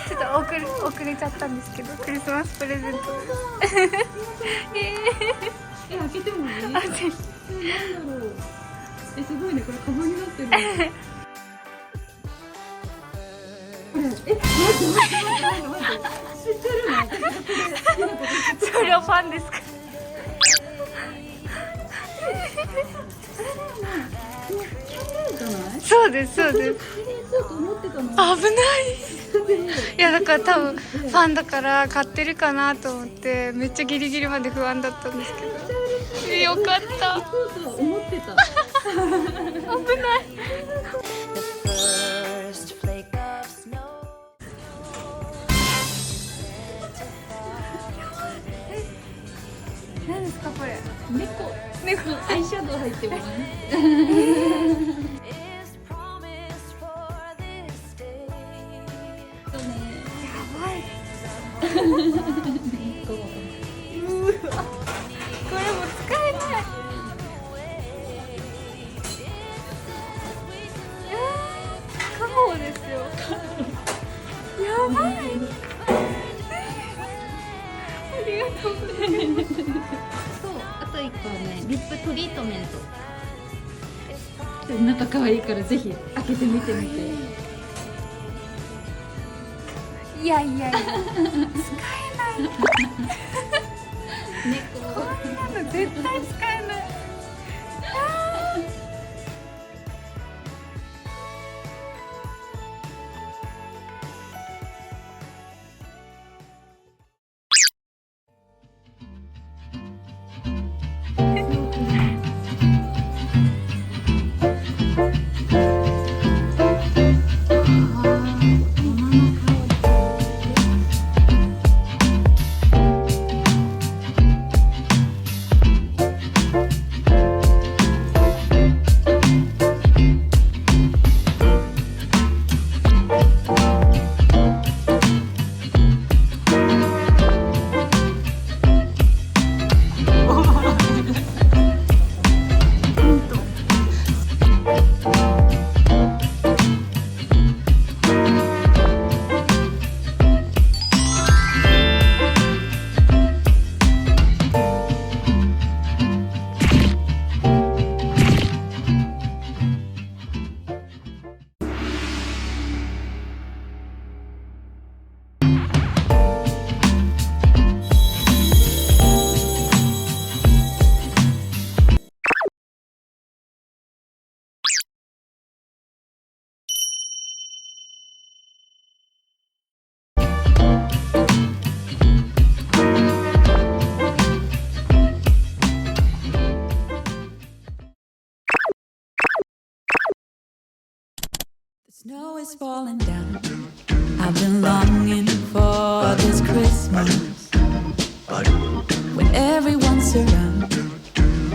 ちょっと遅れちゃったんですけど、クリスマスプレゼント開けてもいい？なんだろう。すごいね、これカバンになってる。これ、待って、知ってるの？それはファンですか？そうです。危ない。いやだから多分ファンだから買ってるかなと思ってめっちゃギリギリまで不安だったんですけど、よかった。そう思ってた。危ない。何ですかこれ？猫アイシャドウ入ってます。これも使えない。家宝ですよ。やばい。ありがとうございます。そう、あと1個はね、リップトリートメント。中可愛いからぜひ開けてみてみて。いや、使えない。こんなの絶対使えない。Snow is falling down. I've been longing for this Christmas when everyone's around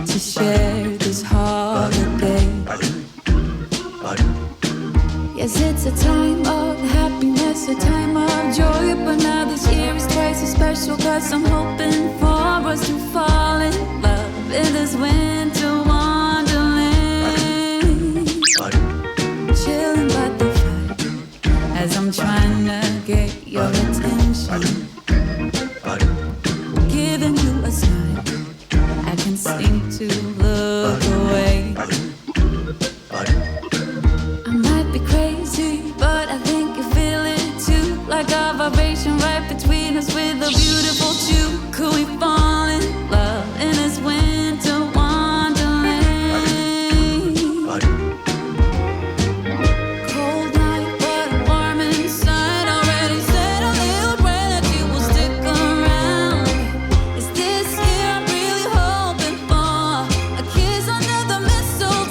to share this holiday. Yes, it's a time of happiness, a time of joy, but now this year is twice as special 'cause I'm hoping for us to fall in love in this winter wonderland. Chilling by the fire as I'm trying to get your attention, giving you a smile. I can't seem to look away. I might be crazy, but I think you feel it too, like a vibration right between us with a beautiful chew. Could we fall in love in this winter wonderland? Cold night, but I'm warm inside. Already said a little prayer that you will stick around. It's this year I'm really hoping for a kiss under the mistletoe.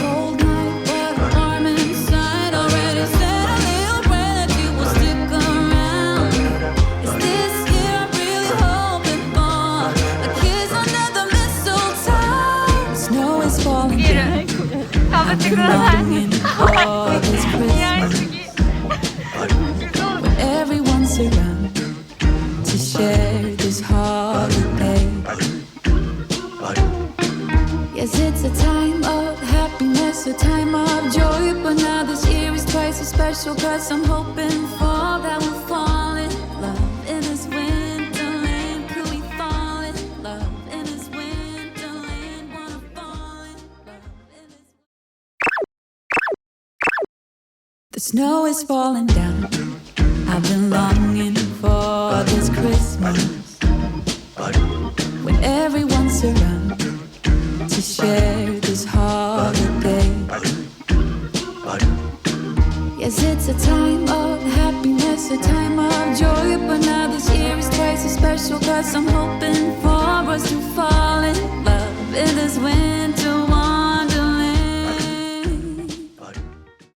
Cold night, but warm inside. Already said a little prayer that you will stick around. Is this year I'm really hoping for a kiss under the mistletoe? Snow is falling 見え down. るかぶってください Longing for this 似合いす Christmas ぎ when everyone's around to share this holiday. Yes, it's a time of happiness, a time of joy, but now this year is twice as special, 'cause I'm hoping for that we'll fall in love in this winterland. Could we fall in love in this winterland? Wanna fall in love in this. The snow is falling down. I've been longing for this Christmas when everyone's around to share this holiday. Yes, it's a time of happiness, a time of joy, but now this year is twice as special, 'cause I'm hoping for